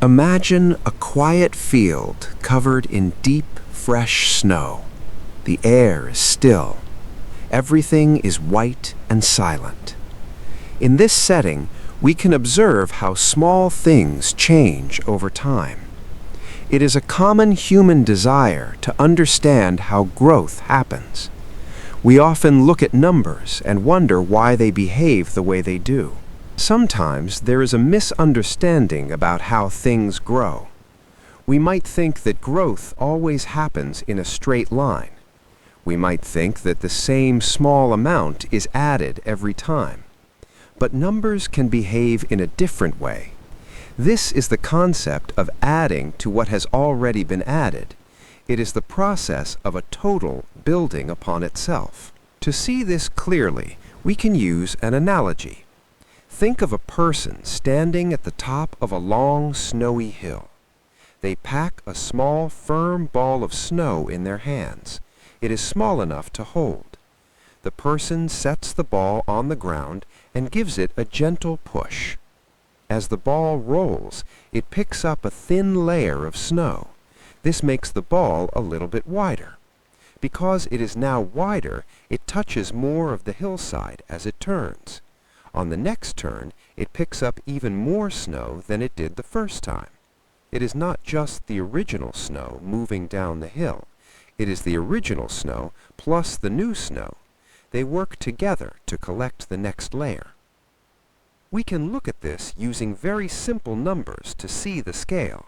Imagine a quiet field covered in deep, fresh snow. The air is still. Everything is white and silent. In this setting, we can observe how small things change over time. It is a common human desire to understand how growth happens. We often look at numbers and wonder why they behave the way they do. Sometimes there is a misunderstanding about how things grow. We might think that growth always happens in a straight line. We might think that the same small amount is added every time. But numbers can behave in a different way. This is the concept of adding to what has already been added. It is the process of a total building upon itself. To see this clearly, we can use an analogy. Think of a person standing at the top of a long, snowy hill. They pack a small, firm ball of snow in their hands. It is small enough to hold. The person sets the ball on the ground and gives it a gentle push. As the ball rolls, it picks up a thin layer of snow. This makes the ball a little bit wider. Because it is now wider, it touches more of the hillside as it turns. On the next turn, it picks up even more snow than it did the first time. It is not just the original snow moving down the hill. It is the original snow plus the new snow. They work together to collect the next layer. We can look at this using very simple numbers to see the scale.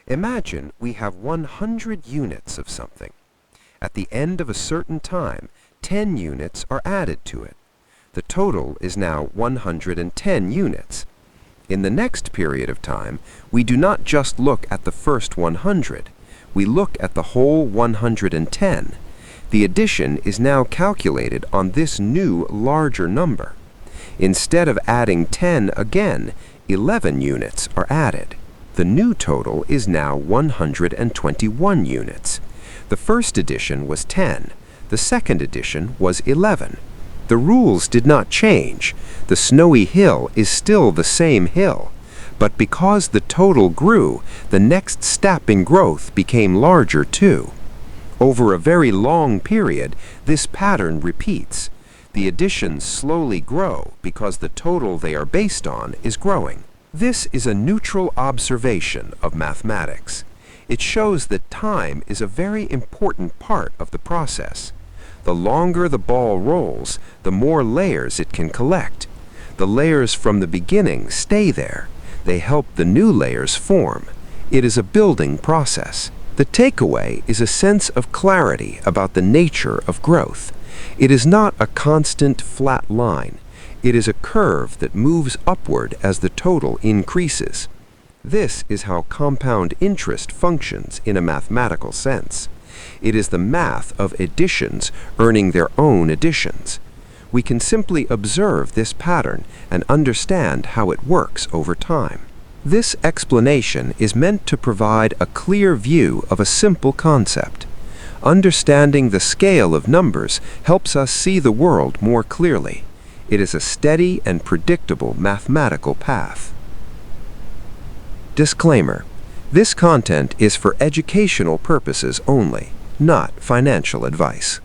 Imagine we have 100 units of something. At the end of a certain time, 10 units are added to it. The total is now 110 units. In the next period of time, we do not just look at the first 100. We look at the whole 110. The addition is now calculated on this new, larger number. Instead of adding 10 again, 11 units are added. The new total is now 121 units. The first addition was 10. The second addition was 11. The rules did not change. The snowy hill is still the same hill. But because the total grew, the next step in growth became larger too. Over a very long period, this pattern repeats. The additions slowly grow because the total they are based on is growing. This is a neutral observation of mathematics. It shows that time is a very important part of the process. The longer the ball rolls, the more layers it can collect. The layers from the beginning stay there. They help the new layers form. It is a building process. The takeaway is a sense of clarity about the nature of growth. It is not a constant flat line. It is a curve that moves upward as the total increases. This is how compound interest functions in a mathematical sense. It is the math of additions earning their own additions. We can simply observe this pattern and understand how it works over time. This explanation is meant to provide a clear view of a simple concept. Understanding the scale of numbers helps us see the world more clearly. It is a steady and predictable mathematical path. Disclaimer: this content is for educational purposes only, not financial advice.